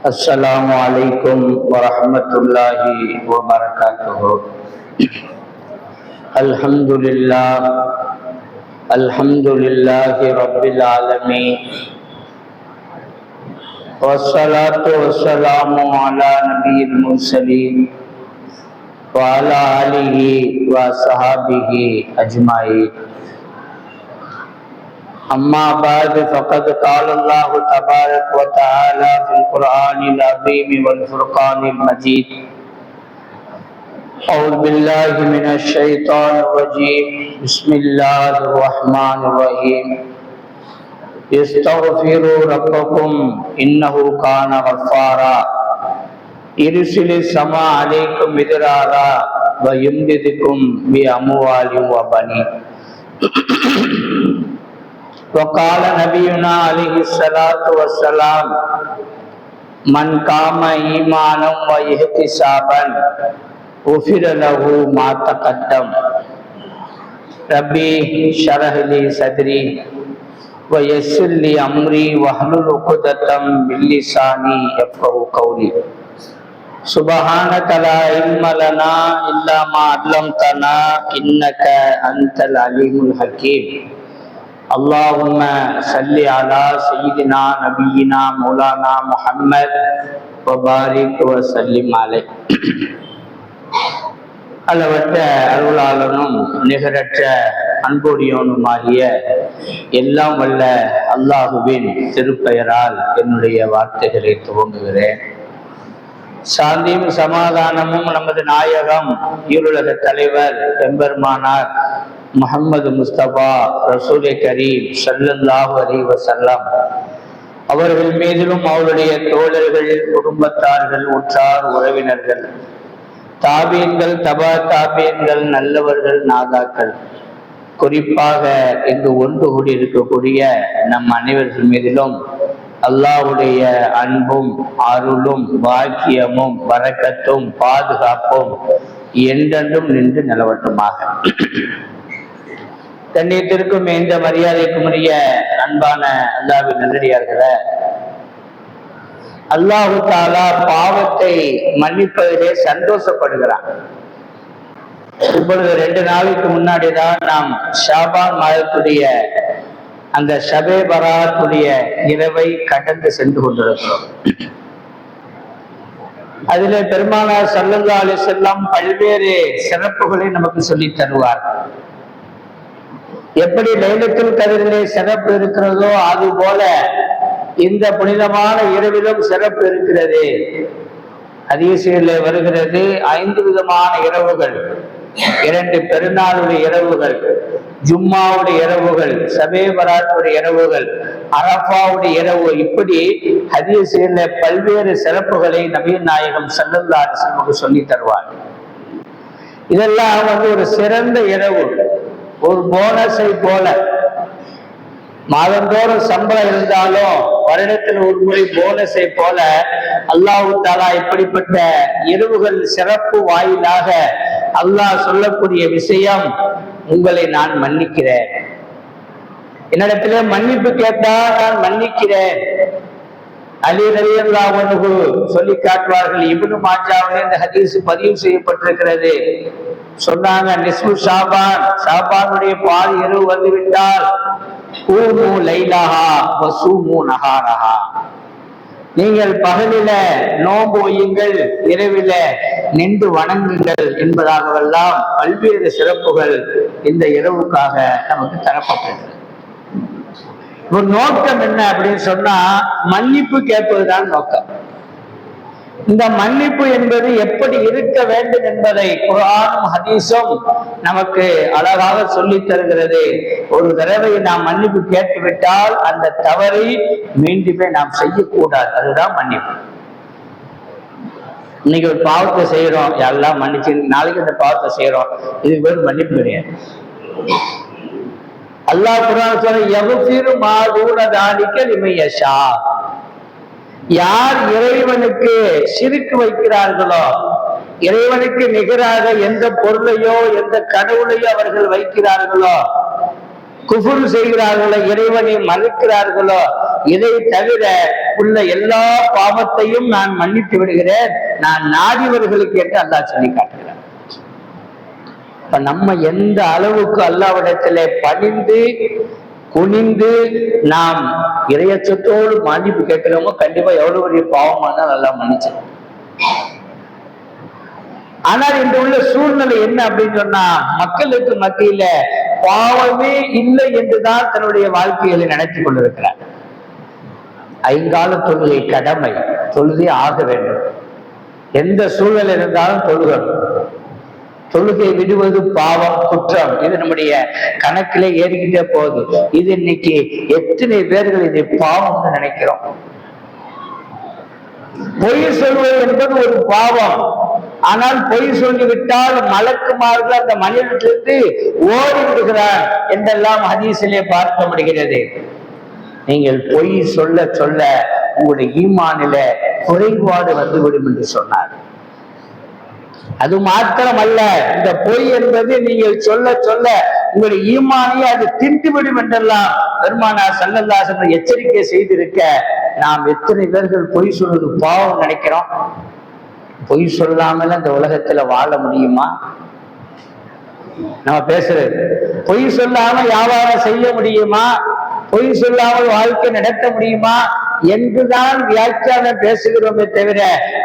السلام عليكم ورحمة الله وبركاته. الحمد لله رب العالمين، والصلاة والسلام على نبي المرسلين وعلى آله وصحبه أجمعين. أما بعد، فقد قال الله تبارك وتعالى في القرآن العظيم والفرقان المجيد: أعوذ بالله من الشيطان الرجيم، بسم الله الرحمن الرحيم. استغفروا ربكم إنه كان غفارا يرسل السماء عليكم مدرارا ويمددكم بأموال وبنين. وقال نبينا عليه الصلاة والسلام: من قام إيمانا واحتسابا غفر له ما تقدم. ربي اشرح لي صدري ويسر لي أمري واحلل عقدة من لساني يفقهوا قولي. سبحانك لا علم لنا إلا ما علمتنا إنك أنت العليم الحكيم. اللهم صل على سيدنا نبينا مولانا محمد وبارك وسلم عليه. அளவற்ற அருளாளனும் நிகரற்ற அன்புடையவனுமாகிய எல்லாம் வல்ல அல்லாஹுவின் திருப்பெயரால் என்னுடைய வார்த்தைகளை துவங்குகிறேன். சாந்தியும் சமாதானமும் நமது நாயகம் ஈருலக தலைவர் எம்பெருமானார் முஹம்மது முஸ்தபா ரசூலே கரீம் ஸல்லல்லாஹு அலைஹி வஸல்லம் அவர்கள் மீதிலும் அவருடைய தோழர்கள், குடும்பத்தார்கள், உற்றார் உறவினர்கள், தாபீன்கள், தபா தாபீன்கள், நல்லவர்கள், நாதாக்கள், குறிப்பாக இங்கு ஒன்று கூடி இருக்கக்கூடிய நம் அனைவர்கள் மீதிலும் அல்லாஹ்வுடைய அன்பும் அருளும் பாக்கியமும் பரக்கத்தும் பாதுகாப்பும் என்றென்றும் நின்று நிலவட்டுமாக. கண்ணியத்திற்கும் எந்த மரியாதைக்கும் உரிய அன்பான அல்லாஹ்வின் நல்லடியார்களே, அல்லாஹு தஆலா பாவத்தை மன்னிப்பதிலே சந்தோஷப்படுகிறான். இப்பொழுது 2 நாளைக்கு முன்னாடி தான் நாம் ஷாபான் மாதத்துடைய அந்த ஷபே பராத்துடைய இரவை கடந்து சென்று கொண்டிருக்கிறோம். அதிலே பெருமானார் ஸல்லல்லாஹு அலைஹி வஸல்லம் பல்வேறு சிறப்புகளை நமக்கு சொல்லி தருவார். எப்படி லைலத்துல் கத்ரிலே சிறப்பு இருக்கிறதோ அது போல இந்த புனிதமான இரவிலும் சிறப்பு இருக்கிறது. ஹதீஸிலே வருகிறது, 5 விதமான இரவுகள், 2 பெருநாளுடைய இரவுகள், ஜும்மாவுடைய இரவுகள், ஷபே பராத்துடைய இரவுகள், அரஃபாவுடைய இரவு, இப்படி ஹதீஸிலே பல்வேறு சிறப்புகளை நபிகள் நாயகம் ஸல்லல்லாஹு அலைஹி வஸல்லம் சொல்லி தருவார். இதெல்லாம் ஒரு சிறந்த இரவு, ஒரு போனஸை போல. மாதந்தோறும் சம்பளம் இருந்தாலும் வருடத்தில் ஒரு முறை போனஸை போல அல்லாஹ் தஆலா இப்படிப்பட்ட இரவுகள் சிறப்பு வாயிலாக அல்லாஹ் சொல்லக்கூடிய விஷயம், உங்களை நான் மன்னிக்கிறேன், என்னிடத்திலே மன்னிப்பு கேட்டா நான் மன்னிக்கிறேன். அலி ரலியல்லாஹு அன்ஹு சொல்லி காட்டுவார்கள். இப்னு மாஜாவிலே இந்த ஹதீஸ் பதிவு செய்யப்பட்டிருக்கிறது. சொன்னாங்க, நிஸ்பு ஷாபான், ஷாபானுடைய பாதி இரவு வந்துவிட்டால், கூமு லைலஹா வசூமு நஹாரஹா, நீங்கள் பகலில நோன்பு வையுங்கள், இரவில நின்று வணங்குங்கள் என்பதாகவெல்லாம் பல்வேறு சிறப்புகள் இந்த இரவுக்காக நமக்கு தரப்பட்டது. ஒரு நோக்கம் என்ன அப்படின்னு சொன்னா, மன்னிப்பு கேட்பதுதான் நோக்கம். இந்த மன்னிப்பு என்பது எப்படி இருக்க வேண்டும் என்பதை குர்ஆனும் ஹதீஸும் நமக்கு அழகாக சொல்லி தருகிறது. ஒரு தடவை நாம் மன்னிப்பு கேட்டுவிட்டால் அந்த தவறை மீண்டுமே நாம் செய்யக்கூடாது. அதுதான் மன்னிப்பு. இன்னைக்கு ஒரு பாவத்தை செய்யறோம், எல்லாம் மன்னிச்சு, நாளைக்கு இந்த பாவத்தை செய்யறோம், இதுக்கு பேர் மன்னிப்பு கிடையாது. அல்லாஹ் குர்ஆன் சொல்ற, யக்ஃபிரு மா தூன தாலிக லிமன் யஷா, யார் இறைவனுக்கு ஷிர்க் வைக்கிறார்களோ, இறைவனுக்கு நிகராக எந்த பொருளையோ எந்த கடவுளையோ அவர்கள் வைக்கிறார்களோ, குஃபுர் செய்கிறார்களோ, இறைவனை மறுக்கிறார்களோ, இதை தவிர உள்ள எல்லா பாவத்தையும் நான் மன்னித்து விடுகிறேன், நான் நாடியவர்களுக்கு என்று அல்லாஹ் சொல்லி காட்டுகிறார். இப்ப நம்ம எந்த அளவுக்கு அல்லாஹ்விடத்திலே பணிந்து குனிந்து நாம் இறையச்சத்தோடு மன்னிப்பு கேட்கிறோமோ, கண்டிப்பா எவ்வளவு பெரிய பாவமா தான் நல்லா மன்னிச்சு. ஆனால் இன்று உள்ள சூழ்நிலை என்ன அப்படின்னு சொன்னா, மக்களுக்கு மத்தியில பாவமே இல்லை என்றுதான் தன்னுடைய வாழ்க்கைகளை நினைத்துக் கொண்டிருக்கிறார். ஐங்கால தொழுகை கடமை, தொழுதே ஆக வேண்டும். எந்த சூழ்நிலை இருந்தாலும் தொழுகணும். தொழுகை விடுவது பாவம், குற்றம். இது நம்முடைய கணக்கிலே ஏறிக்கிட்டே போகுது. இது இன்னைக்கு எத்தனை பேர்கள் இதை பாவம்னு நினைக்கிறோம். பொய் சொல்வது என்பது ஒரு பாவம். ஆனால் பொய் சொல்லிவிட்டால் மலக்குமார்கள் அந்த மனிதத்திலிருந்து ஓடி விடுகிறார் என்றெல்லாம் ஹதீஸிலே பார்க்க முடிகிறது. நீங்கள் பொய் சொல்ல சொல்ல உங்களுடைய ஈமானில குறைபாடு வந்துவிடும் என்று சொன்னார். அது மாத்திரம் அல்ல, இந்த பொய் என்பது நீங்கள் சொல்ல சொல்ல உங்களுடைய ஈமானையே அது தின்றுவிடும் என்றெல்லாம் பெருமானார் ஸல்லல்லாஹு அலைஹி வஸல்லம் எச்சரிக்கை செய்திருக்க, நாம் எத்தனை பேர்கள் பொய் சொல்வது பாவம் நினைக்கிறோம்? பொய் சொல்லாமல் அந்த உலகத்துல வாழ முடியுமா? நம்ம பேசுறது பொய் சொல்லாம வியாபாரம் செய்ய முடியுமா? பொய் சொல்லாமல் வாழ்க்கை நடத்த முடியுமா என்றுதான் வியாக்கியானம் பேசுகிறோமே தவிர,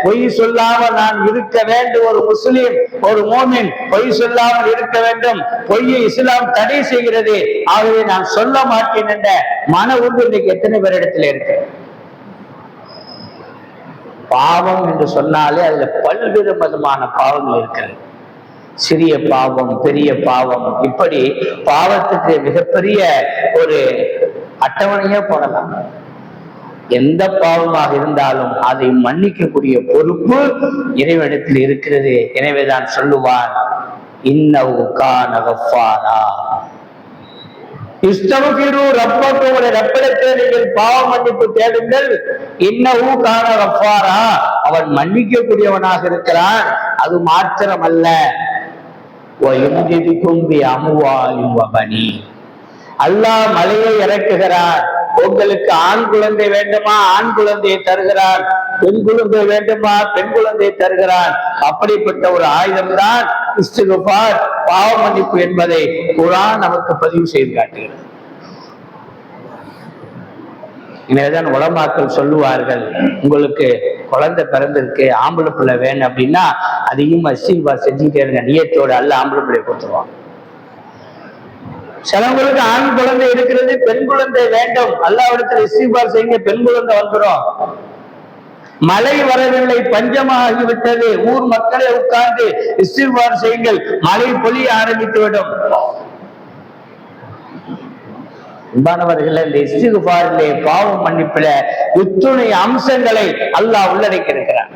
பொய் சொல்லாமல் நான் இருக்க வேண்டும், ஒரு முஸ்லிம் ஒரு மோமின் பொய் சொல்லாமல் இருக்க வேண்டும், பொய்யை இஸ்லாம் தடை செய்கிறது, ஆகவே நான் சொல்ல மாட்டேன் என்ற மன உறுதி இன்னைக்கு எத்தனை பேரிடத்துல இருக்கு? பாவம் என்று சொன்னாலே அதுல பல்வேறு விதமான பாவங்கள் இருக்கிறது. சிறிய பாவம், பெரிய பாவம், இப்படி பாவத்துக்கு மிகப்பெரிய ஒரு அட்டவணையே போடலாம். எந்த பாவமாக இருந்தாலும் அதை மன்னிக்கக்கூடிய பொறுப்பு இறைவனிடத்தில் இருக்கிறது. எனவேதான் சொல்லுவான், இன்னஹு கான கஃபாரா, இஸ்தக்ஃபிரு ரப்பக்கும், உங்களுடைய ரப்பிடத்தில் நீங்கள் பாவ மன்னிப்பு தேடுங்கள். இன்னஹு கான கஃபாரா, அவன் மன்னிக்கக்கூடியவனாக இருக்கிறான். அது மாத்திரமல்ல, வயும்திதுக்கும் பி அம்வாலின் வ பனீன், அல்லாஹ் மலையை இறக்குகிறார். உங்களுக்கு ஆண் குழந்தை வேண்டுமா, ஆண் குழந்தையை தருகிறார். பெண் குழந்தை வேண்டுமா, பெண் குழந்தையை தருகிறார். அப்படிப்பட்ட ஒரு ஆயுதம் தான் இஸ்திக்ஃபார், பாவ மன்னிப்பு என்பதை குர்ஆன் நமக்கு பதிவு செய்து காட்டுகிறது. எனவேதான் உலமாக்கள் சொல்லுவார்கள், உங்களுக்கு குழந்தை பிறந்திருக்கு, ஆம்பளை பிள்ளை வேணும் அப்படின்னா அதையும் இஸ்திக்ஃபார் செஞ்சுட்டே இருங்க, நியத்தோடு அல்லாஹ் ஆம்பளை பிள்ளை கொடுத்துருவான். சிலவங்களுக்கு ஆண் குழந்தை இருக்கிறது, பெண் குழந்தை வேண்டும், அல்லாஹ்விடத்தில் இஸ்திக்ஃபார் செய்யுங்க, பெண் குழந்தை வந்துடும். மழை வரவில்லை, பஞ்சமாகிவிட்டது, ஊர் மக்களை உட்கார்ந்து இஸ்திக்ஃபார் செய்யுங்கள், மழை பொழிய ஆரம்பித்து விடும். அன்பானவர்களே, இந்த இஸ்திக்ஃபாரிலே பாவ மன்னிப்பில இத்துணை அம்சங்களை அல்லாஹ் உள்ளடக்கி இருக்கிறார்.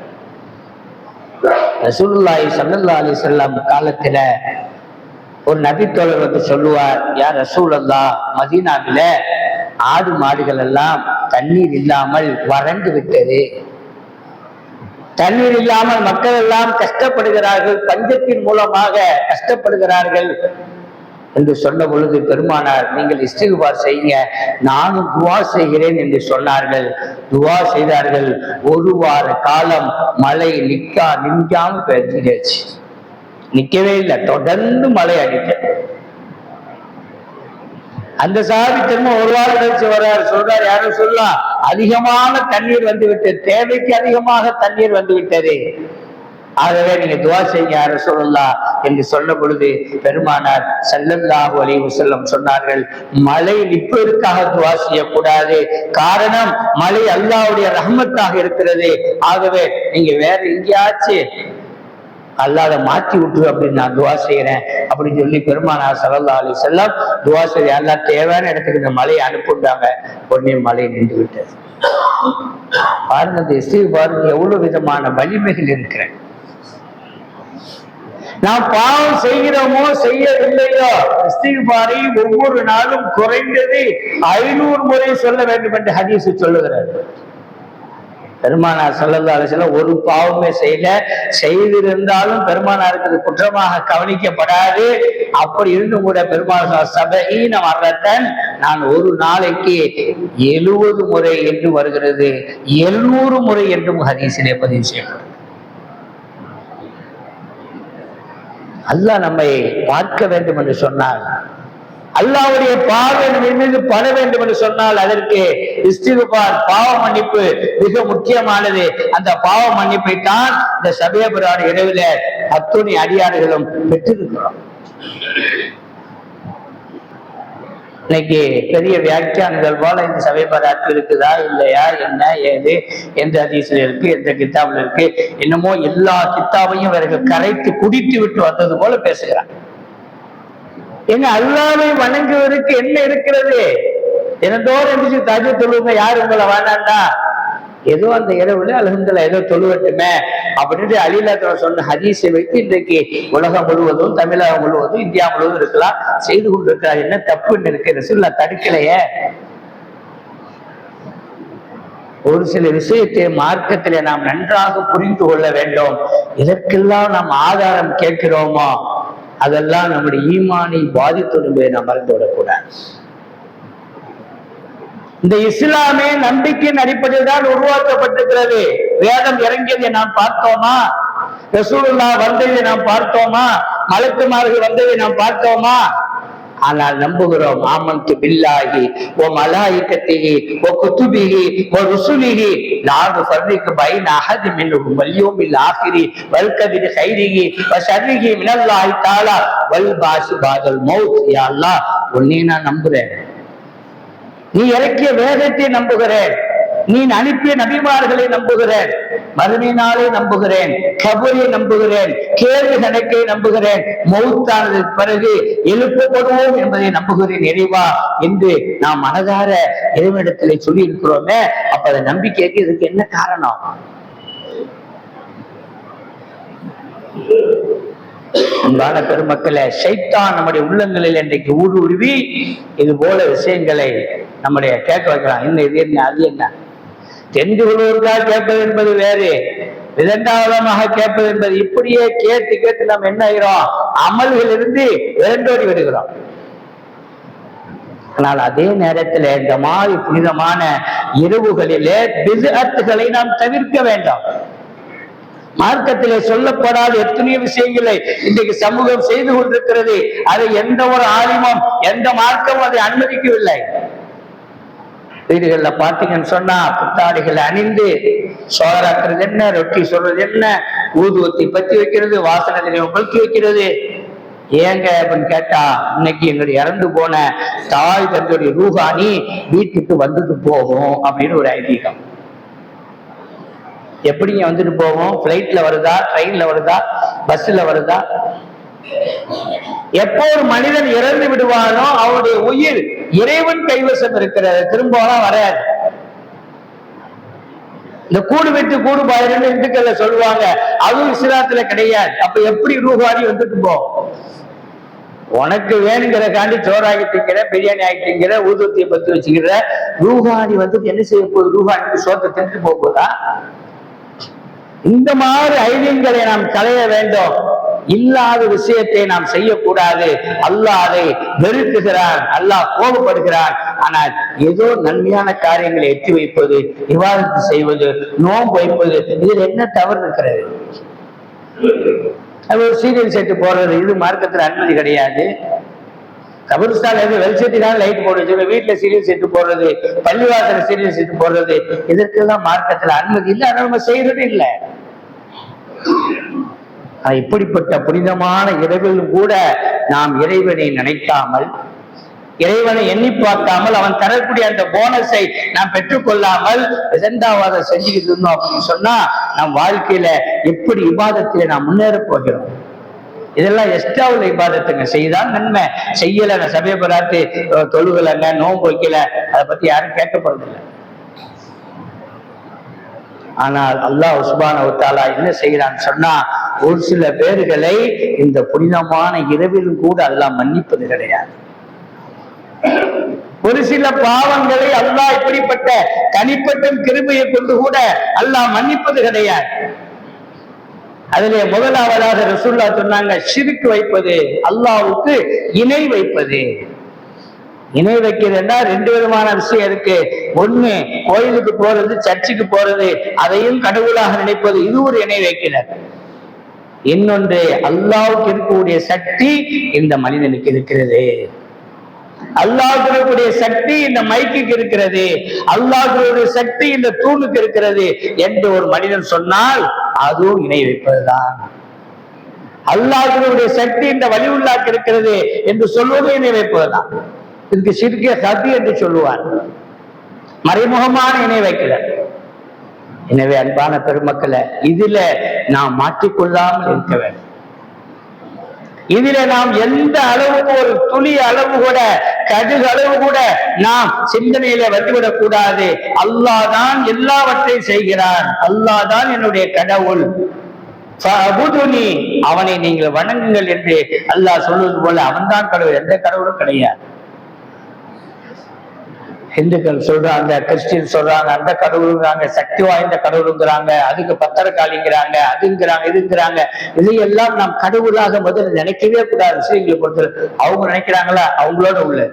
ரசூலுல்லாஹி ஸல்லல்லாஹு அலைஹி வஸல்லம் காலத்துல ஒரு நபி தோழர் வந்து சொல்லுவார், யா ரசூலல்லாஹ், மதீனாவில ஆடு மாடுகள் எல்லாம் தண்ணீர் இல்லாமல் வறண்டு விட்டது, தண்ணீர் இல்லாமல் மக்கள் எல்லாம் கஷ்டப்படுகிறார்கள், பஞ்சத்தின் மூலமாக கஷ்டப்படுகிறார்கள் என்று சொன்ன பொழுது பெருமானார், நீங்கள் இஸ்திக்ஃபார் செய்யுங்க, நானும் துவா செய்கிறேன் என்று சொன்னார்கள். துவா செய்தார்கள். ஒரு வார காலம் மழை நிற்காம பெய்ஞ்சிடுச்சு. நிக்கவே இல்லை, தொடர்ந்து மழை அடிக்க. அந்த சாதி திரும்ப ஒரு வாரம் கழிச்சு வர்றாரு, சொல்றாரு, யாரும் சொல்லலாம், அதிகமான தண்ணீர் வந்து விட்டது, தேவைக்கு அதிகமாக தண்ணீர் வந்து விட்டது, ஆகவே நீங்க துவா செய்யுங்க யா ரசூலுல்லாஹ் என்று சொன்ன பொழுது பெருமானார் ஸல்லல்லாஹு அலைஹி வஸல்லம் சொன்னார்கள், மழை நிற்பதற்காக துவா செய்யக்கூடாது, காரணம் மழை அல்லாஹ்வுடைய ரஹ்மத்தாக இருக்கிறது, ஆகவே நீங்க வேற எங்கேயாச்சும் அல்லாஹ்வை மாற்றி விட்டு அப்படின்னு நான் துவா செய்யறேன் அப்படின்னு சொல்லி பெருமானார் ஸல்லல்லாஹு அலைஹி வஸல்லம் துவா செய்ய, அல்லாஹ் தேவையான இடத்துக்கு இந்த மழையை அனுப்புண்டாங்க. உடனே மழை நின்று விட்டது. பாருங்க, இந்த இஸ்திக்ஃபாருக்கு எவ்வளவு விதமான வலிமைகள் இருக்கிறது. நாம் பாவம் செய்கிறோமோ செய்யவில்லையோ, இஸ்திக்ஃபாரை ஒவ்வொரு நாளும் குறைந்தது 500 முறை சொல்ல வேண்டும் என்று ஹதீஸ் சொல்லுகிறார். பெருமானார் ஸல்லல்லாஹு அலைஹி வஸல்லம் ஒரு பாவமே செய்திருந்தாலும் பெருமானாருக்கு குற்றமாக கவனிக்கப்படாது. அப்படி இருந்தும் கூட பெருமானார் சபஈன மர்ரத்தன், நான் ஒரு நாளைக்கு 70 முறை என்று வருகிறது, 700 முறை என்றும் ஹதீஸிலே பதிவு செய்யப்படும். அல்லாஹ் நம்மை பார்க்க வேண்டும் என்று சொன்னார், அல்லாஹ்வுடைய பார்வை நம்ம மீது பட வேண்டும் என்று சொன்னால் அதற்கு இஸ்திக்பார், பாவ மன்னிப்பு மிக முக்கியமானது. அந்த பாவ மன்னிப்பை தான் இந்த ஷபே பராத் இரவில அத்துணை அடியார்களும் பெற்றிருக்கிறோம். இன்னைக்கு பெரிய வியாக்கியானங்கள் போல இந்த ஷபே பராத் இருக்குதா இல்லையா, என்ன ஏது, எந்த ஹதீஸ்ல இருக்கு, எந்த கித்தாப்ல இருக்கு, என்னமோ எல்லா கித்தாபையும் இவர்கள் கரைத்து குடித்து விட்டு வந்தது போல பேசுகிறாங்க. எங்க அல்லாஹ்வை வணங்குவதற்கு என்ன இருக்கிறது? தினந்தோறும் எந்திரிச்சு தஹஜ்ஜுத் தொழுவுங்க. யாரு உங்களை வேணாண்டா? ஏதோ அந்த இரவுல அல்ஹம்துலில்லாஹ் ஏதோ தொழுவட்டுமே அப்படின்னு அலிலாத்துல சொன்ன ஹதீஸை வைத்து இன்றைக்கு உலகம் முழுவதும், தமிழகம் முழுவதும், இந்தியா முழுவதும் இருக்கலாம் செய்து கொண்டிருக்கிறார். என்ன தப்புன்னு இருக்கு? ரசூலுல்லாஹ் தடுக்கலையே. ஒரு சில விஷயத்தை மார்க்கத்திலே நாம் நன்றாக புரிந்து கொள்ள வேண்டும். இதற்கெல்லாம் நாம் ஆதாரம் கேட்கிறோமோ அதெல்லாம் நம்முடைய ஈமானை பாதித்தோம் என்பதை நாம் மறந்துவிடக்கூடாது. இந்த இஸ்லாமே நம்பிக்கையின் அடிப்படையில் தான் உருவாக்கப்பட்டிருக்கிறது. வேதம் இறங்கியதை நாம் பார்த்தோமா? ரசூலுல்லாஹ் வந்ததை நாம் பார்த்தோமா? மலக்குமார்கள் வந்ததை நாம் பார்த்தோமா? ஆனால் நம்புகிறோம். ஆமன்து பில்லாஹி வ மலாயிகத்திஹி வ குதுபிஹி வ ருசுலிஹி லா நுஃபர்ரிகு பைன அஹதி மின்ஹும் வல் யௌமில் ஆகிரி வல் கதிரி கைரிஹி வ ஷர்ரிஹி மினல்லாஹி தஆலா வல் பாஸி பாதல் மௌத். யா அல்லாஹ், உன்னை நான் நம்புறேன், நீ இறக்கிய வேதத்தை நம்புகிறேன், நீ அனுப்பிய நபிமார்களை நம்புகிறேன், மறுமை நாளை நம்புகிறேன், கபரை நம்புகிறேன், கேள்வி கணக்கை நம்புகிறேன், மௌத்தானது பிறகு எழுப்பப்படுவோம் என்பதை நம்புகிறேன் இறைவா என்று நாம் மனதார இறைவனிடத்திலே சொல்லி இருக்கிறோமே. அப்ப அதை நம்பிக்கைக்கு இதுக்கு என்ன காரணம்? அன்பான பெருமக்களே, ஷைத்தான் நம்முடைய உள்ளங்களில் இன்றைக்கு ஊடுருவி இது போல விஷயங்களை நம்முடைய கேட்க வைக்கலாம். என்ன இது, என்ன அது, என்ன தெரிந்து கொள்வதற்காக கேட்பது என்பது வேறு, இரண்டாவதமாக கேட்பது என்பது. இப்படியே கேட்டு கேட்டு நாம் என்ன ஆகிறோம்? அமல்கள் இருந்து விரண்டோடி விடுகிறோம். ஆனால் அதே நேரத்தில் இந்த மாதிரி புனிதமான இரவுகளிலே பித்அத்துகளை நாம் தவிர்க்க வேண்டும். மார்க்கத்திலே சொல்லப்படாத எத்தனையோ விஷயங்களை இன்றைக்கு சமூகம் செய்து கொண்டிருக்கிறது. அதை எந்த ஒரு ஆலிமும் எந்த மார்க்கமும் அதை அனுமதிக்கவில்லை. வீடுகள்ல பாத்தீங்கன்னு சொன்னா புத்தாடைகளை அணிந்து சோறாக்குறது என்ன, ரொட்டி சொல்றது என்ன, ஊதுவத்தி பத்தி வைக்கிறது, வாசனை திரையம் பழுத்தி வைக்கிறது. ஏங்க அப்படின்னு கேட்டா, இன்னைக்கு எங்களுடைய இறந்து போன தாய் தந்தையுடைய ரூஹானி வீட்டுக்கு வந்துட்டு போகும் அப்படின்னு ஒரு ஐதீகம். எப்படிங்க வந்துட்டு போகும்? பிளைட்ல வருதா, ட்ரெயின்ல வருதா, பஸ்ல வருதா? எப்போ ஒரு மனிதன் இறந்து விடுவானோ அவனுடைய உயிர் இறைவன் கைவசம் இருக்கிறது, திரும்பலாம் வராது. இந்த கூடு விட்டு கூடு பாயிரன்னு இந்துக்கள்ல சொல்லுவாங்க, அதுவும் இஸ்லாத்துல கிடையாது. அப்ப எப்படி ரூஹானி வந்துட்டு போகும்? உனக்கு வேணுங்கிற காண்டி சோறாகி திங்கிற, பிரியாணி ஆகி திங்கிற, ஊதுவத்தியை பத்தி வச்சுக்கிற, ரூஹானி வந்துட்டு என்ன செய்ய போகுது? ரூஹானிக்கு சோத்தை தின்ட்டு போகுதா? இந்த மாதிரி ஐதீகங்களை நாம் களைய வேண்டும். இல்லாத விஷயத்தை நாம் செய்யக்கூடாது. அல்லாஹ் அதை வெறுக்குகிறான், அல்லாஹ் கோபப்படுகிறான். ஆனால் ஏதோ நன்மையான காரியங்களை எட்டி வைப்பது, இவாதத்து செய்வது, நோன்பு வைப்பது, இதில் என்ன தவறு இருக்கிறது? அது ஒரு சீரியல் செட்டு போடுறது, இது மார்க்கத்தில் அனுமதி கிடையாது. கபர்ஸ்தான் எது வெளிச்சத்துக்கான லைட் போட வச்சு வீட்டுல சீரியல் செட்டு போடுறது, பள்ளிவாசல சீரியல் செட்டு போடுறது, இதற்கெல்லாம் மார்க்கத்துல அனுமதி இல்லை. அதை நம்ம செய்யறது இல்லை. இப்படிப்பட்ட புனிதமான இரவிலும் கூட நாம் இறைவனை நினைக்காமல், இறைவனை எண்ணி பார்க்காமல், அவன் தரக்கூடிய அந்த போனஸை நாம் பெற்றுக்கொள்ளாமல் இரண்டாவது செஞ்சுக்கிட்டு இருந்தோம் அப்படின்னு சொன்னா நம் வாழ்க்கையில எப்படி இபாதத்திலே நாம் முன்னேற போகிறோம்? இதெல்லாம் எக்ஸ்ட்ரா உள்ள இபாதத்துங்க. செய்தால் நன்மை, செய்யல சபை பராத்து தொழுகலைங்க, நோன்பு வைக்கல, அதை பத்தி யாரும் கேட்க போறதில்லை. ஆனால் அல்லாஹ் சுப்ஹானஹு வ தஆலா என்ன செய்கிறான்னு சொன்னா, ஒரு சில பேர்களை இந்த புனிதமான இரவிலும் கூட அல்லாஹ் மன்னிப்பது கிடையாது. ஒரு சில பாவங்களை அல்லாஹ் இப்படிப்பட்ட தனிப்பட்ட கிருபையை கொண்டு கூட அல்லாஹ் மன்னிப்பது கிடையாது. அதிலே முதலாவதாக ரசூலுல்லாஹ் சொன்னாங்க, ஷிர்க் வைப்பது, அல்லாஹ்வுக்கு இணை வைப்பது. இணை வைக்கிறதுன்னா ரெண்டு விதமான விஷயம் இருக்கு. ஒண்ணு, கோயிலுக்கு போறது, சர்ச்சுக்கு போறது, அதையும் கடவுளாக நினைப்பது, இது ஒரு இணை வைக்கிறார். இன்னொன்று, அல்லாஹ்வுக்கு இருக்கக்கூடிய சக்தி இந்த மனிதனுக்கு இருக்கிறது, அல்லாஹ்வுக்கு இருக்கக்கூடிய சக்தி இந்த மைக்குக்கு இருக்கிறது, அல்லாஹ்வுடைய சக்தி இந்த தூணுக்கு இருக்கிறது என்று ஒரு மனிதன் சொன்னால் அதுவும் இணை வைப்பதுதான். அல்லாஹ்வுடைய சக்தி இந்த வலியுல்லாஹ்க்கு இருக்கிறது என்று சொல்வது இணை வைப்பதுதான். இதுக்கு ஷிர்கே ஹஃபி என்று சொல்லுவார், மறைமுகமான இணை வைக்கிறார். எனவே அன்பான பெருமக்களை, இதுல நாம் மாற்றிக்கொள்ளாமல் இருக்க வேண்டும். இதில நாம் எந்த அளவுக்கு ஒரு துளி அளவு கூட, கடுகு அளவு கூட நாம் சிந்தனையில வந்துவிடக் கூடாது. அல்லாஹ் தான் எல்லாவற்றையும் செய்கிறான், அல்லாஹ் தான் என்னுடைய கடவுள், அவனை நீங்கள் வணங்குங்கள் என்று அல்லாஹ் சொல்வது போல அவன் தான் கடவுள், எந்த கடவுளும் கிடையாது. இந்துக்கள் சொல்றாங்க, கிறிஸ்டின் சொல்றாங்க அந்த கடவுளுங்கிறாங்க, சக்தி வாய்ந்த கடவுளுங்கிறாங்க, அதுக்கு பத்திரக்காளிங்கிறாங்க, அதுங்கிறாங்க, இதுங்கிறாங்க. இதையெல்லாம் நாம் கடவுளாக முதல்ல நினைக்கவே கூடாது. முஸ்லீம்களை பொறுத்தவரை அவங்க நினைக்கிறாங்களா, அவங்களோட உள்ள.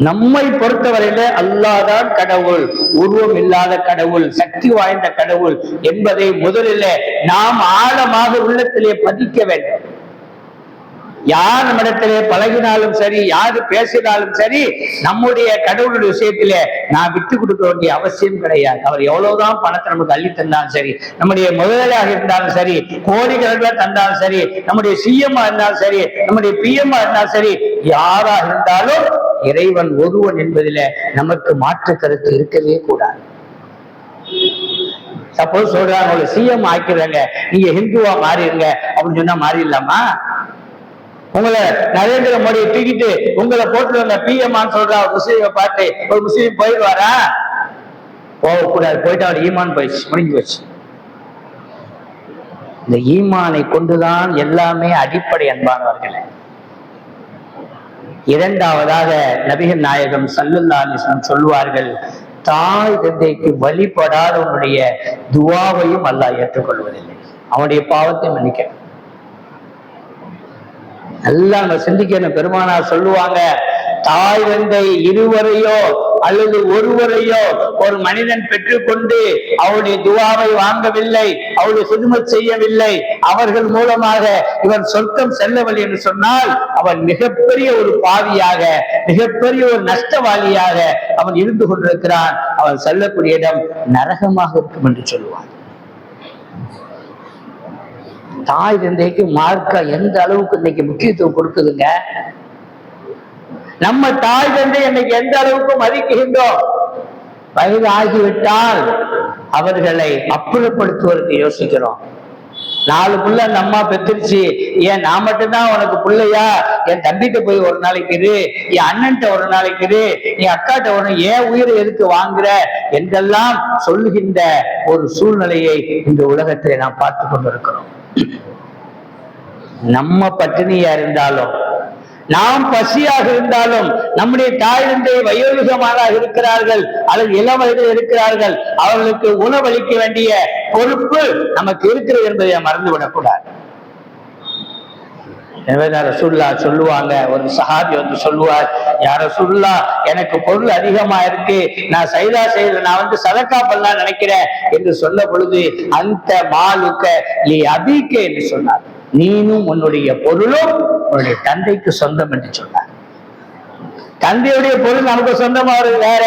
நம்மை பொறுத்தவரையில அல்லாஹ் தான் கடவுள், உருவம் இல்லாத கடவுள், சக்தி வாய்ந்த கடவுள் என்பதை முதலில் நாம் ஆழமாக உள்ளத்திலே பதிக்க வேண்டும். யார் நம்மிடத்திலே பழகினாலும் சரி, யாரு பேசினாலும் சரி, நம்முடைய கடவுளுடைய விஷயத்திலே நான் விட்டு கொடுக்க வேண்டிய அவசியம் கிடையாது. அவர் எவ்வளவுதான் பணத்தை நமக்கு அள்ளி தந்தாலும் சரி, நம்முடைய முதலாளியாக இருந்தாலும் சரி, கோடிக்கணக்கில் தந்தாலும் சரி, நம்முடைய சிஎம் இருந்தாலும் சரி, நம்முடைய பிஎம் இருந்தாலும் சரி, யாரா இருந்தாலும் இறைவன் ஒருவன் என்பதில நமக்கு மாற்று கருத்து இருக்கவே கூடாது. சப்போஸ் சொல்றாங்க, ஒரு சிஎம் ஆக்கிறாங்க, நீங்க ஹிந்துவா மாறிடுங்க அப்படின்னு சொன்னா மாறிடலாமா? உங்களை நரேந்திர மோடியை தூக்கிட்டு உங்களை போட்டு பிஎம்ஆன்னு சொல்றா முஸ்லீமை பார்த்து ஒரு முஸ்லீம் போயிடுவாரா? போகக்கூடாது. போயிட்டு அவர் ஈமான் போயிடுச்சு, முடிஞ்சு போச்சு. இந்த ஈமானை கொண்டுதான் எல்லாமே அடிப்படை. அன்பானவர்களே, இரண்டாவதாக நபிகள் நாயகம் ஸல்லல்லாஹு அலைஹி வஸல்லம் சொல்வார்கள், தாய் தந்தைக்கு வழிபடாதவனுடைய துஆவையும் அல்லாஹ் ஏற்றுக்கொள்வதில்லை, அவனுடைய பாவத்தை மன்னிக்க. நல்லா நம்ம சிந்திக்கணும். பெருமானார் சொல்லுவாங்க, தாய் தந்தை இருவரையோ அல்லது ஒருவரையோ ஒரு மனிதன் பெற்றுக்கொண்டு அவருடைய துஆவை வாங்கவில்லை, அவருடைய ஹிதுமத் செய்யவில்லை, அவர்கள் மூலமாக இவன் சொர்க்கம் செல்லவில்லை என்று சொன்னால் அவன் மிகப்பெரிய ஒரு பாவியாக, மிகப்பெரிய ஒரு நஷ்டவாளியாக அவன் இருந்து கொண்டிருக்கிறான். அவன் செல்லக்கூடிய இடம் நரகமாக இருக்கும் என்று சொல்லுவான். தாய் தந்தைக்கு மார்க்க எந்த அளவுக்கு இன்னைக்கு முக்கியத்துவம் கொடுக்குதுங்க. நம்ம தாய் தந்தை இன்னைக்கு எந்த அளவுக்கு மதிக்கின்றோம். வயது ஆகிவிட்டால் அவர்களை அப்புறப்படுத்துவதற்கு யோசிக்கிறோம். 4 புள்ள அந்த அம்மா பெற்றுருச்சு, ஏன் நான் மட்டும்தான் உனக்கு பிள்ளையா? என் தம்பிட்ட போய் ஒரு நாளைக்கு இரு, என் அண்ணன்ட்ட ஒரு நாளைக்கு இரு, என் அக்காட்ட ஒரு, ஏன் உயிரை எதுக்கு வாங்குற என்றெல்லாம் சொல்லுகின்ற ஒரு சூழ்நிலையை இந்த உலகத்திலே நாம் பார்த்து கொண்டிருக்கிறோம். நம்ம பட்டினியா இருந்தாலும், நாம் பசியாக இருந்தாலும், நம்முடைய தாய் தந்தை வயோதிகமானாக இருக்கிறார்கள் அல்லது இளம் வயதில் இருக்கிறார்கள், அவர்களுக்கு உணவளிக்க வேண்டிய பொறுப்பு நமக்கு இருக்கிறது என்பதை மறந்துவிடக்கூடாது. எனவேதான் ரசூலுல்லாஹ் சொல்லுவாங்க, ஒரு சஹாபி வந்து சொல்லுவார், யா ரசூலுல்லாஹ், எனக்கு பொருள் அதிகமா இருக்கு, நான் நான் சதக்கா பண்ணலாம் நினைக்கிறேன் என்று சொன்ன பொழுது, அந்த மாலுக்க நீ அபிக்க என்று சொன்னார். நீனும் உன்னுடைய பொருளும் உன்னுடைய தந்தைக்கு சொந்தம் என்று சொன்னார். தந்தையுடைய பொருள் நமக்கு சொந்தமாவது வேற,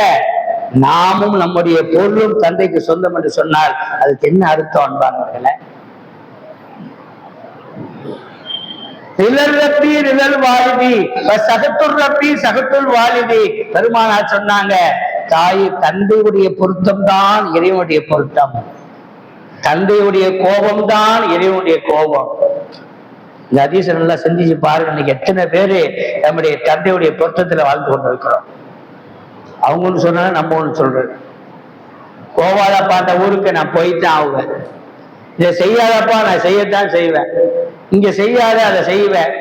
நாமும் நம்முடைய பொருளும் தந்தைக்கு சொந்தம் என்று சொன்னால் அதுக்கு என்ன அர்த்தம் அன்பானவர்களே? பெருமானார் சொன்னாங்க, தந்தையுடைய பொருத்தம் தான் இறைவனுடைய பொருத்தம், தந்தையுடைய கோபம் தான் இறைவனுடைய கோபம். இந்த ஹதீஸை நல்லா சிந்திச்சு பாருங்க. இன்னைக்கு எத்தனை பேரு நம்முடைய தந்தையுடைய பொருத்தத்துல வாழ்ந்து கொண்டிருக்கிறோம். அவங்க ஒண்ணு சொன்னாங்க, நம்ம ஒண்ணு சொல்றது. கோவாதப்பா அந்த ஊருக்கு நான் போய்தான் ஆகுவேன், இதை செய்யாதப்பா நான் செய்யத்தான் செய்வேன், இங்க செய்யாத அதை செய்வேன்,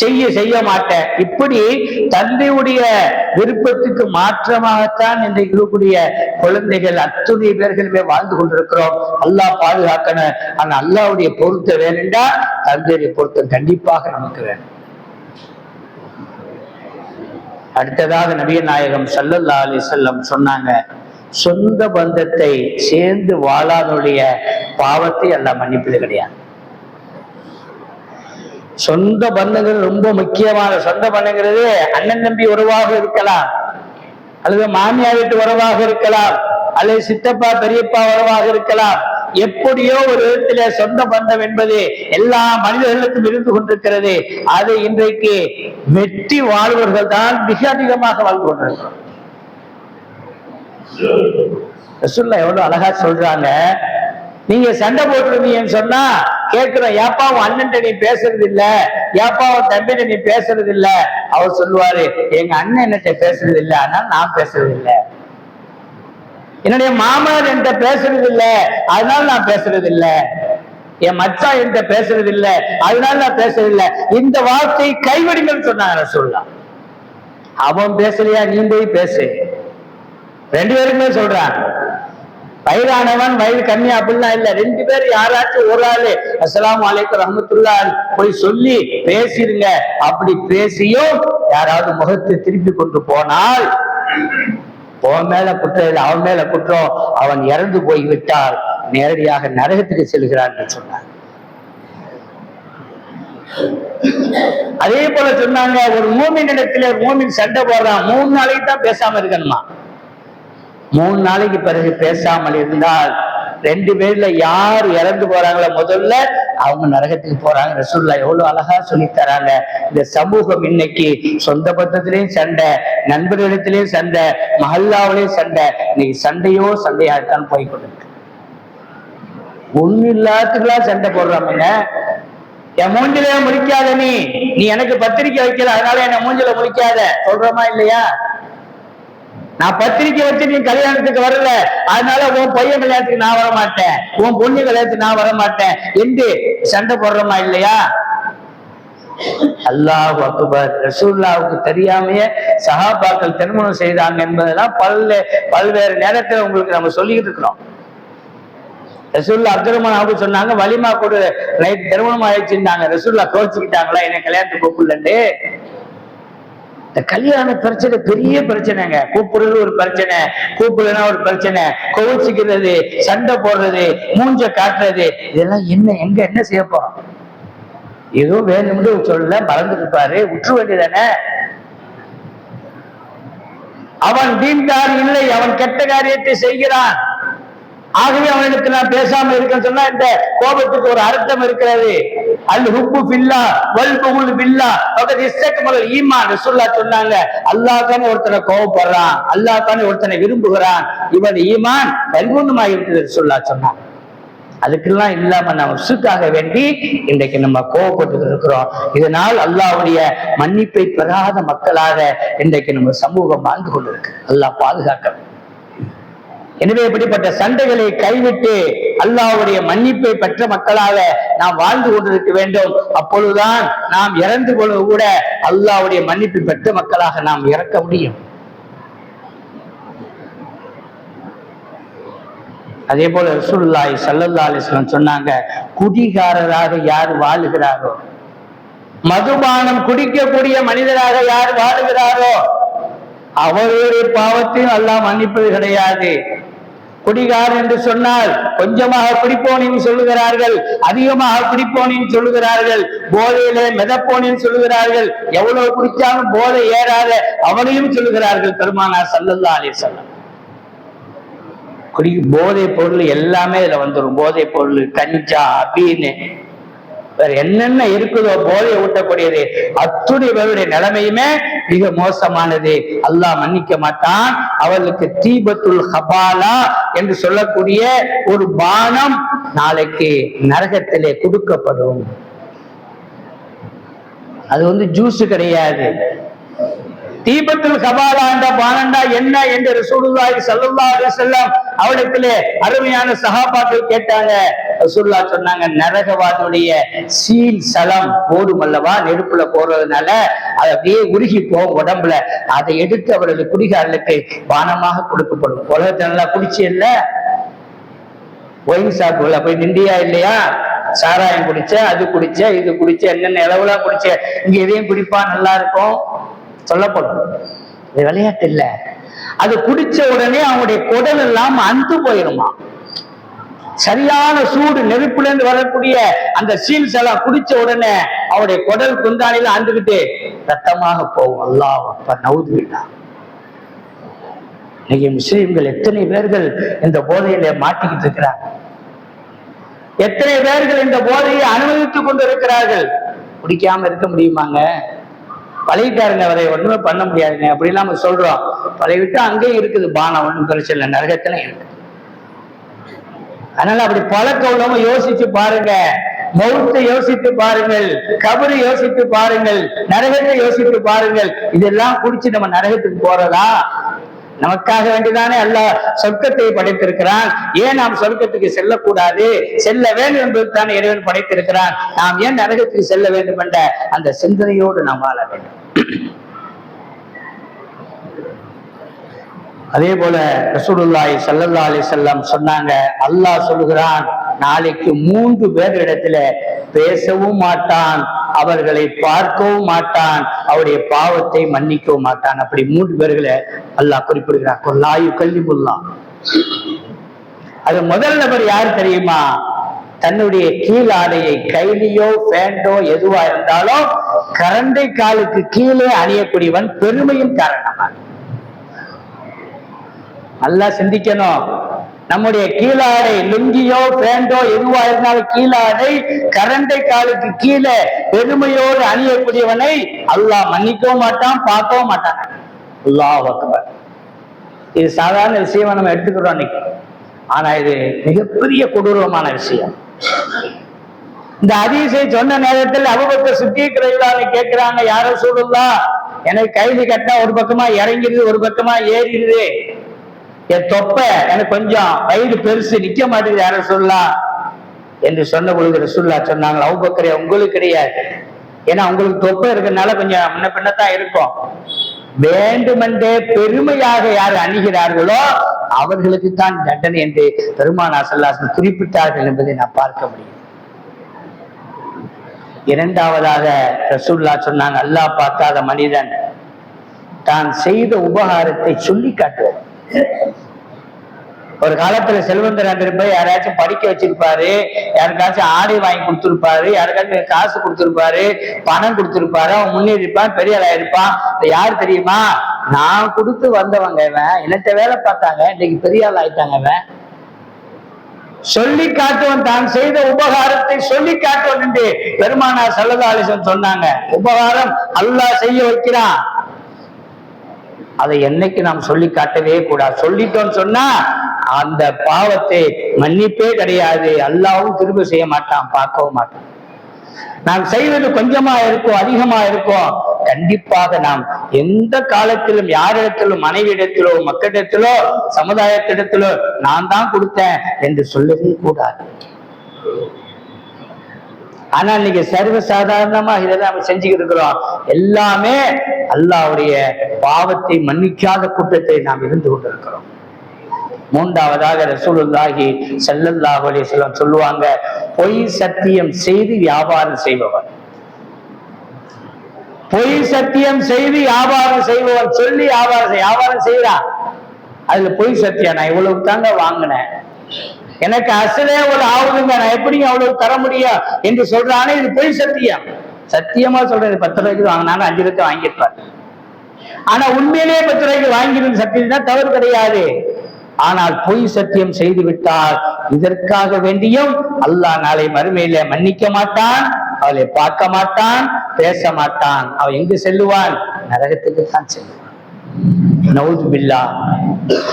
செய்ய மாட்டேன். இப்படி தந்தையுடைய விருப்பத்துக்கு மாற்றமாகத்தான் இன்றைக்கு இருக்கக்கூடிய குழந்தைகள் அத்துணை பேர்களுமே வாழ்ந்து கொண்டிருக்கிறோம். அல்லாஹ் பாதுகாக்கணும். ஆனா அல்லாஹ்வுடைய பொருத்தம் வேணுண்டா தந்தையுடைய பொருத்தம் கண்டிப்பாக நமக்கு வேணும். அடுத்ததாக நபிகள் நாயகம் ஸல்லல்லாஹு அலைஹி வஸல்லம் சொன்னாங்க, சொந்த பந்தத்தை சேர்ந்து வாழாதோடைய பாவத்தை எல்லாம் மன்னிப்பது கிடையாது. சொந்த பந்தங்கள் ரொம்ப முக்கியமான. சொந்த பந்தங்கிறது அண்ணன் தம்பி உறவாக இருக்கலாம், அல்லது மாமியார் வீட்டு உறவாக இருக்கலாம், அல்லது சித்தப்பா பெரியப்பா உறவாக இருக்கலாம். எப்படியோ ஒரு விதத்திலே சொந்த பந்தம் என்பது எல்லா மனிதர்களுக்கும் இருந்து கொண்டிருக்கிறது. அதை இன்றைக்கு வெற்றி வாழ்வர்கள் தான் மிக அதிகமாக வாழ்ந்து கொண்டிருக்கிறோம். ரசூலுல்லாஹ் எவ்வளவு அழகா சொல்றாங்க, நீங்க சண்டை போட்டுருந்தீங்கன்னு சொன்னா கேட்கிறோம், ஏப்பா உன் அண்ணன் நீ பேசுறது இல்ல, ஏப்பா உன் தம்பிட்ட நீ பேசுறது இல்ல. அவர் சொல்லுவாரு, எங்க அண்ணன் என்னட்ட பேசுறது இல்ல, அதனால நான் பேசுறது இல்ல. என்னுடைய மாமனார் என்கிட்ட பேசுறது இல்ல, அதனால நான் பேசுறது இல்ல. என் மச்சா என்கிட்ட பேசுறது இல்ல, அதனால நான் பேசுறது இல்ல. இந்த வார்த்தை கைவிடுங்கன்னு சொன்னாங்க ரசூலுல்லாஹ். அவன் பேசலையா, நீ போய் பேசு. ரெண்டு பேருக்குமே சொல்றான். வயதானவன் வயது கம்மியா அப்படிலாம் இல்ல, ரெண்டு பேர் யாராச்சும் ஒரு ஆளு அஸ்ஸலாமு அலைக்கும் ரஹ்மத்துல்லாஹ் போய் சொல்லி பேசிடுங்க. அப்படி பேசியும் யாராவது முகத்தை திருப்பி கொண்டு போனால் அவன் மேல குற்றம் இல்லை, அவன் மேல குற்றம். அவன் இறந்து போய் விட்டால் நேரடியாக நரகத்துக்கு செல்கிறான் என்று சொன்னார். அதே போல சொன்னாங்க, ஒரு மூமின் இடத்துல மூமின் சண்டை போடுறான், 3 நாளைக்கு தான் பேசாம இருக்கணுமா. 3 நாளைக்கு பிறகு பேசாமல் இருந்தால் 2 பேர்ல யார் இறந்து போறாங்களோ முதல்ல அவங்க நரகத்துக்கு போறாங்க. ரசூலுல்லாஹ் எவ்வளவு அழகா சொல்லி தராங்க. இந்த சமூகம் இன்னைக்கு சொந்த பந்தத்திலையும் சண்டை, நண்பர்களிடத்திலையும் சண்டை, மஹல்லாவிலையும் சண்டை. இன்னைக்கு சண்டையாகத்தான் போய்கொண்டிருக்கு. ஒண்ணு இல்லாததுக்கெல்லாம் சண்டை போடுறாங்க. என் மூஞ்சிலே முடிக்காத, நீ எனக்கு பத்திரிக்கை வைக்கல, அதனால என்ன மூஞ்சில முடிக்காத சொல்றமா இல்லையா? நான் பத்திரிக்கை வச்சு நீ கல்யாணத்துக்கு வரல, அதனால உன் பையன் கல்யாணத்துக்கு நான் வர மாட்டேன், உன் பொண்ணு கல்யாணத்துக்கு நான் வர மாட்டேன் என்று சண்டை போடுறோமா இல்லையா? அல்லாஹ் அக்பர். ரசூலுல்லாஹ்வுக்கு தெரியாமையே சஹாபாக்கள் திருமணம் செய்தாங்க என்பதெல்லாம் பல்வேறு நேரத்தில் உங்களுக்கு நம்ம சொல்லிக்கிட்டு இருக்கிறோம். ரசூலுல்லாஹ் அப்துர்ரஹ்மான் அவங்க சொன்னாங்க, வலிமா கூட நைட் திருமணம் ஆயிடுச்சுட்டாங்க. ரசூலுல்லாஹ் கோச்சிக்கிட்டாங்களா என்ன கல்யாணத்துக்கு கூப்பிடலன்னு? இந்த கல்யாண பிரச்சனை பெரிய பிரச்சனைங்க. கூப்பிடுறது ஒரு பிரச்சனை, கூப்பிடுனா ஒரு பிரச்சனை, கோவிச்சுக்கிறது, சண்டை போடுறது, மூஞ்ச காட்டுறது, இதெல்லாம் என்ன செய்ய போறோம்? ஏதோ வேணும்னு சொல்ல மறந்துட்டு இருப்பாரு, விட்டுற வேண்டியதானே. அவன் தீன்தார் இல்லை, அவன் கெட்ட காரியத்தை செய்கிறான். ஆகவே அவனுக்கு நான் பேசாம இருக்கேன்னு சொன்னா இந்த கோபத்துக்கு ஒரு அர்த்தம் இருக்கிறது. அல் ஹுப்பு ஃபில்லா வல் புகுல் பில்லா ஃபகத் இஸ்தக்மல் ஈமான். ரசூலுல்லாஹ் சொன்னாங்க, அல்லாஹ்கான ஒருத்தனை கோபப்படுறான், அல்லாஹ்கான ஒருத்தனை விரும்புகிறான், இவன் ஈமான் பரிபூர்ணமாக இருக்குது ரசூலுல்லாஹ் சொன்னாங்க. அதுக்கெல்லாம் இல்லாம நம்ம சுக்காக வேண்டி இன்றைக்கு நம்ம கோபப்பட்டு இருக்கிறோம். இதனால் அல்லாஹ்வுடைய மன்னிப்பை பெறாத மக்களாக இன்றைக்கு நம்ம சமூகம் வாழ்ந்து கொண்டிருக்கு. அல்லாஹ் பாதுகாக்க. எனவே இப்படிப்பட்ட சண்டைகளை கைவிட்டு அல்லாஹ்வுடைய மன்னிப்பை பெற்ற மக்களாக நாம் வாழ்ந்து கொண்டிருக்க வேண்டும். அப்பொழுதுதான் நாம் இறந்து கொள்ள கூட அல்லாஹ்வுடைய மன்னிப்பை பெற்ற மக்களாக நாம் இறக்க முடியும். அதே போல ரசூலுல்லாஹி ஸல்லல்லாஹு அலைஹி வஸல்லம் சொன்னாங்க, குடிகாரராக யார் வாழுகிறாரோ, மதுபானம் குடிக்கக்கூடிய மனிதராக யார் வாழுகிறாரோ அவருடைய பாவத்தையும் அல்லாஹ் மன்னிப்பது கிடையாது. குடிகார் என்று சொன்னால் கொஞ்சமாக குடிப்போனின்னு சொல்லுகிறார்கள், அதிகமாக குடிப்போனின்னு சொல்லுகிறார்கள், போதையிலே மிதப்போனின்னு சொல்லுகிறார்கள், எவ்வளவு குடிச்சாலும் போதை ஏறாத அவனையும் சொல்லுகிறார்கள் பெருமானார் ஸல்லல்லாஹு அலைஹி வஸல்லம். போதை பொருள் எல்லாமே இதுல வந்துடும். போதை பொருள், கஞ்சா, அபீனு, வேற என்னென்ன இருக்குதோ போதை ஊட்டக்கூடியது அத்துணை பேருடைய நிலைமையுமே மிக மோசமானது. அல்லாஹ் மன்னிக்க மாட்டான். அவர்களுக்கு தீபத்துல் ஹபாலா என்று சொல்லக்கூடிய ஒரு பானம் நாளைக்கு நரகத்திலே கொடுக்கப்படும். அது ஜூஸ் கிடையாது. தீபத்துல் ஹபாலா என்ற பானண்டா என்ன என்று ரசூலுல்லாஹி ஸல்லல்லாஹு அலைஹி வஸல்லம் அவரிடத்திலே அருமையான சஹாபாக்கள் கேட்டாங்க. ரசூலுல்லாஹ் சொன்னாங்க, நரகவாதியுடைய சீல் சலம் ஓடும் அல்லவா, நெருப்புல போறதுனால அது அப்படியே உருகி போகும் உடம்புல. அதை எடுத்து அவரது குடிகாரர்களுக்கு பானமாக கொடுக்கப்படும். உலகத்தை நல்லா குடிச்சு இல்ல, ஒயின் ஷாப்புல போய் நின்றியா இல்லையா, சாராயம் குடிச்ச, அது குடிச்ச, இது குடிச்ச, என்னென்ன இளவுலாம் குடிச்ச, இங்க எதையும் குடிப்பா நல்லா இருக்கும் சொல்லப்படும். இது விளையாட்டு இல்ல. அது குடிச்ச உடனே அவனுடைய குடல் எல்லாம் அந்து போயிருமா. சரியான சூடு, நெருப்புல இருந்து வரக்கூடிய அந்த சீல்ஸ் எல்லாம் குடிச்ச உடனே அவருடைய குடல் குந்தானில அந்துகிட்டு ரத்தமாக போகும். அல்லாஹ் அக்பர், நவுதுபில்லா. இன்னைக்கு முஸ்லிம்கள் எத்தனை பேர்கள் இந்த போதையில மாட்டிக்கிட்டு இருக்கிறாங்க, எத்தனை பேர்கள் இந்த போதையை அனுமதித்துக் கொண்டு இருக்கிறார்கள். குடிக்காம இருக்க முடியுமாங்க? பழகிட்டாருங்க, அவரை ஒண்ணுமே பண்ண முடியாதுங்க அப்படிலாம் நம்ம சொல்றோம். பழகிவிட்டு அங்கேயும் இருக்குது பானம், ஒன்றும் பிரச்சனை இல்லை, நரகத்துல இருக்கு. அதனால அப்படி பழக்க உள்ளவங்க யோசிச்சு பாருங்க, மௌத்தை யோசித்து பாருங்கள், கபரை யோசித்து பாருங்கள், நரகத்தை யோசித்து பாருங்கள். இதெல்லாம் குடிச்சு நம்ம நரகத்துக்கு போறதா? நமக்காக வேண்டிதானே அல்லாஹ் சொர்க்கத்தை படைத்திருக்கிறான். ஏன் நாம் சொர்க்கத்துக்கு செல்லக்கூடாது? செல்ல வேண்டும் என்பதுதான் இறைவன் படைத்திருக்கிறான். நாம் ஏன் நரகத்துக்கு செல்ல வேண்டும் என்ற அந்த சிந்தனையோடு நாம் வாழ வேண்டும். அதே போல ரசூலுல்லாஹி ஸல்லல்லாஹு அலைஹி வஸல்லம் சொன்னாங்க, அல்லாஹ் சொல்லுகிறான், நாளைக்கு 3 பேர் இடத்துல பேசவும் மாட்டான், அவர்களை பார்க்கவும் மாட்டான், அவருடைய பாவத்தை மன்னிக்கவும் மாட்டான். அப்படி 3 பேர்களை அல்லாஹ் குறிப்பிடுகிறார். லாயு கல்லிமுல்லா. அது முதல் நபர் யார் தெரியுமா? தன்னுடைய கீழ் ஆடையை, கைலியோ பேண்டோ எதுவா இருந்தாலும் கரண்டை காலுக்கு கீழே அணியக்கூடியவன் பெருமையின் காரணமாக. நல்லா சிந்திக்கணும். நம்முடைய கீழாடை, லுங்கியோ பேண்டோ எதுவா இருந்தாலும் கீழாடை கரண்டை காலுக்கு கீழே பெருமையோடு அணியக்கூடியவனை அல்லாஹ் மன்னிக்கவும் மாட்டான், பார்க்கவும் மாட்டான். அல்லாஹ் அக்பர். இது சாதாரண விஷயம் நம்ம எடுத்துக்கிறோம் இன்னைக்கு. ஆனா இது மிகப்பெரிய கொடூரமான விஷயம். இந்த ஹதீஸை சொன்ன நேரத்தில் அபூபக்கர் சித்தீக் ரலியல்லாஹு அன்ஹு கேட்கிறாங்க, யா ரசூலுல்லாஹ், எனக்கு கைது கட்டினா ஒரு பக்கமா இறங்கிடுது, ஒரு பக்கமா ஏறிடுது, என் தொப்பை எனக்கு கொஞ்சம் வயிறு பெருசு, நிக்க மாட்டேங்குது யார சொல்லலாம் என்று சொன்ன பொழுது ரசூலுல்லாஹ் சொன்னாங்க, அபூபக்கரே உங்களுக்கு கிடையாது, ஏன்னா உங்களுக்கு தொப்பை இருக்கிறதுனால கொஞ்சம் முன்ன பின்னத்தான் இருக்கும். வேண்டுமென்றே பெருமையாக யார் அணுகிறார்களோ அவர்களுக்கு தான் தண்டனை என்று பெருமானார் ஸல்லல்லாஹு அலைஹி வஸல்லம் குறிப்பிட்டார்கள் என்பதை நான் பார்க்க முடியும். இரண்டாவதாக ரசூலுல்லாஹ் சொன்னாங்க, அல்லாஹ் பார்க்காத மனிதன் தான் செய்த உபகாரத்தை சொல்லி காட்டுவார். ஒரு காலத்துல செல்வந்தர் இருப்பார், யாராச்சும் படிக்க வச்சிருப்பாரு, யாருக்காச்சும் ஆடை வாங்கி கொடுத்திருப்பாரு, யாருக்காச்சும் காசு கொடுத்திருப்பாரு, பணம் கொடுத்திருப்பாரு, அவன் முன்னேறி இருப்பான், பெரிய ஆளா இருப்பான். யாரு தெரியுமா? நான் கொடுத்து வந்தவங்க, இவன் என்னட்ட வேலை பார்த்தாங்க, இன்னைக்கு பெரிய ஆள் ஆயிட்டாங்க. இவன் சொல்லி காட்டுவன், தான் செய்த உபகாரத்தை சொல்லி காட்டுவன் என்று பெருமானார் ஸல்லல்லாஹு அலைஹி வஸல்லம் சொன்னாங்க. உபகாரம் அல்லாஹ் செய்ய வைக்கிறான், அதை என்னைக்கு நாம் சொல்லி காட்டவே கூடாது. சொல்லிட்டோம்னு சொன்னா அந்த பாவத்தை மன்னிப்பே கிடையாது, அல்லாஹ்வும் திரும்ப செய்ய மாட்டான், பார்க்கவும் மாட்டான். நாம் செய்வது கொஞ்சமா இருக்கும், அதிகமா இருக்கும், கண்டிப்பாக நாம் எந்த காலத்திலும் யாரிடத்திலும், மனைவியிடத்திலோ, மக்களிடத்திலோ, சமுதாயத்திடத்திலோ நான் தான் கொடுத்தேன் என்று சொல்லவே கூடாது. ஆனா இன்னைக்கு சர்வசாதாரணமா இதை நம்ம செஞ்சுக்கிட்டு இருக்கிறோம். எல்லாமே அல்லாஹ்வுடைய பாவத்தை மன்னிக்காத கூட்டத்தை நாம் இருந்து கொண்டிருக்கிறோம். மூன்றாவதாக ரசூலுல்லாஹி ஸல்லல்லாஹு அலைஹி வஸல்லம் சொல்லுவாங்க, பொய் சத்தியம் செய்து வியாபாரம் செய்பவர். பொய் சத்தியம் செய்து வியாபாரம் செய்பவர், சொல்லி வியாபாரம் செய்யறான், அதுல பொய் சத்தியம், நான் இவ்வளவு தாங்க வாங்கினேன், எனக்கு அசலே ஒரு ஆகுதுங்க, நான் எப்படி அவ்வளவு தர முடியும் என்று சொல்றானே, இது பொய் சத்தியம். சத்தியமா சொல்றேன், 10 ரூபாய்க்கு வாங்கினாங்க, 5 ரூபாய்க்கு வாங்கியிருப்பார். ஆனா உண்மையிலேயே 10 ரூபாய்க்கு வாங்கிருந்த சத்தியம் தான் தவறு கிடையாது. ஆனால் பொய் சத்தியம் செய்து விட்டால் இதற்காக வேண்டியும் அல்லாஹ் நாளை மறுமையில மன்னிக்க மாட்டான், அவளை பார்க்க மாட்டான், பேச மாட்டான். அவன் எங்கு செல்லுவான்? நரகத்துக்கு தான் செல்லுவான். நவுது பில்லாஹ்.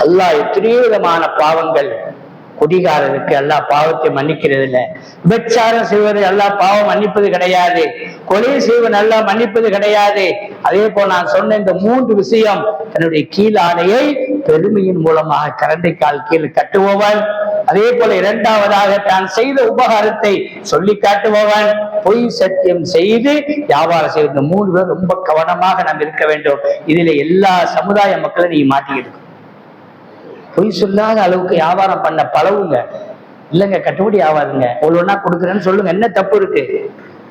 அல்லாஹ் எத்தனையோ விதமான பாவங்கள், குடிகாரருக்கு அல்லாஹ் பாவத்தை மன்னிக்கிறது இல்லை, விபச்சாரம் செய்வது அல்லாஹ் பாவம் மன்னிப்பது கிடையாது, கொலை செய்வன் அல்லாஹ் மன்னிப்பது கிடையாது. அதே போல் நான் சொன்ன இந்த 3 விஷயம், தன்னுடைய கீழ் ஆடையை பெருமையின் மூலமாக கரண்டை கால் கீழே கட்டுபவன், அதே போல இரண்டாவதாக தான் செய்த உபகாரத்தை சொல்லி காட்டுபவன், பொய் சத்தியம் செய்து வியாபாரம் செய்வது. 3 பேர் ரொம்ப கவனமாக நாம் இருக்க வேண்டும். இதுல எல்லா சமுதாய மக்களும் நீங்க மாட்டிக்கிட்டு பொய் சொல்லாத அளவுக்கு வியாபாரம் பண்ண பழவுங்க. இல்லைங்க கட்டுப்படி ஆகாதுங்க, ஒவ்வொன்னா கொடுக்குறேன்னு சொல்லுங்க, என்ன தப்பு இருக்கு?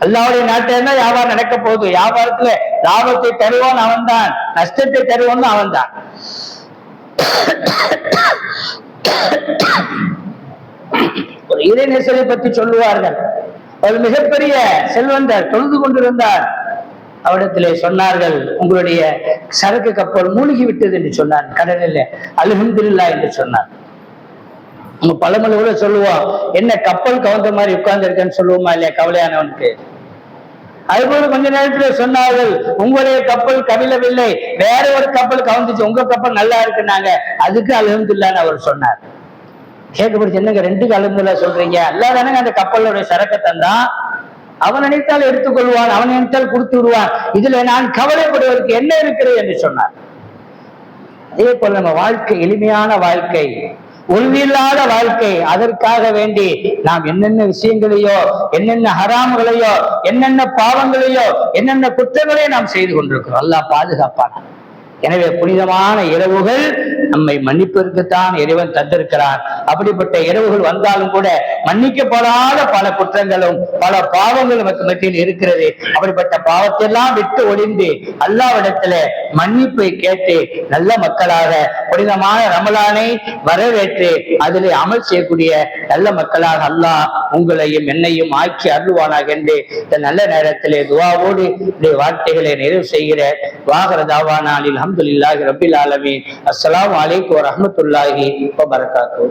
அல்லாவுடைய நாட்டில வியாபாரம் நடக்க போகுது. வியாபாரத்துல லாபத்தை தருவான் அவன் தான், நஷ்டத்தை தருவான் அவன் தான். ஒரு இறைநேசரை பற்றி சொல்லுவார்கள். ஒரு மிகப்பெரிய செல்வந்தர் தொழுது கொண்டிருந்தார். அவரிடத்திலே சொன்னார்கள், உங்களுடைய சரக்கு கப்பல் மூழ்கி விட்டது என்று சொன்னார். கடலில் அல்ஹம்துலில்லாஹ் என்று சொன்னார். நம்ம பழமொழி கூட சொல்லுவோம், என்ன கப்பல் கவுந்த மாதிரி உட்கார்ந்து இருக்கேன்னு சொல்லுவோமா இல்லையா கவலையானவனுக்கு? அதுபோல கொஞ்ச நேரத்தில் சொன்னார்கள், உங்களுடைய கப்பல் கவிழவில்லை, வேற ஒரு கப்பல் கவுந்துச்சு, உங்க கப்பல் நல்லா இருக்குன்னாங்க, அதுக்கு அல்ஹம்துலில்லாஹ்னு அவர் சொன்னார். கேட்கப்படுச்சு, என்னங்க 2க்கு அல்ஹம்துலில்லாஹ் சொல்றீங்க? அல்லாஹ் தானங்க அந்த கப்பலுடைய சரக்கை தந்தான், அவன் நினைத்தால் எடுத்துக்கொள்வான், அவன் நினைத்தால் கொடுத்து விடுவான், இதுல நான் கவலைப்படுவதற்கு என்ன இருக்கிறது என்று சொன்னார். அதே போல நம்ம வாழ்க்கை எளிமையான வாழ்க்கை, உறுதியில்லாத வாழ்க்கை. அதற்காக வேண்டி நாம் என்னென்ன விஷயங்களையோ, என்னென்ன ஹராம்களையோ, என்னென்ன பாவங்களையோ, என்னென்ன குற்றங்களையோ நாம் செய்து கொண்டிருக்கிறோம். அல்லாஹ் பாதுகாப்பான. எனவே புனிதமான இரவுகள் நம்மை மன்னிப்பதற்குத்தான் இறைவன் தந்திருக்கிறான். அப்படிப்பட்ட இரவுகள் வந்தாலும் கூட மன்னிக்கப்படாத பல குற்றங்களும் பல பாவங்களும் நமக்கு மத்தியில் இருக்கிறது. அப்படிப்பட்ட பாவத்தெல்லாம் விட்டு ஒழிந்து அல்லாஹ்விடத்துல மன்னிப்பை கேட்டு நல்ல மக்களாக புனிதமான ரமலானை வரவேற்று அதிலே அமல் செய்யக்கூடிய நல்ல மக்களாக அல்லாஹ் உங்களையும் என்னையும் ஆக்கி அருள்வானாக என்று இந்த நல்ல நேரத்திலே துஆவோடு இந்த வார்த்தைகளை நிறைவு செய்கிற வாகரதாவான அல்ஹம்துலில்லாஹி ரப்பில் ஆலமீன். அஸ்ஸலாமு அலைக்கும் வரஹ்மத்துல்லாஹி வபரகாத்துஹு.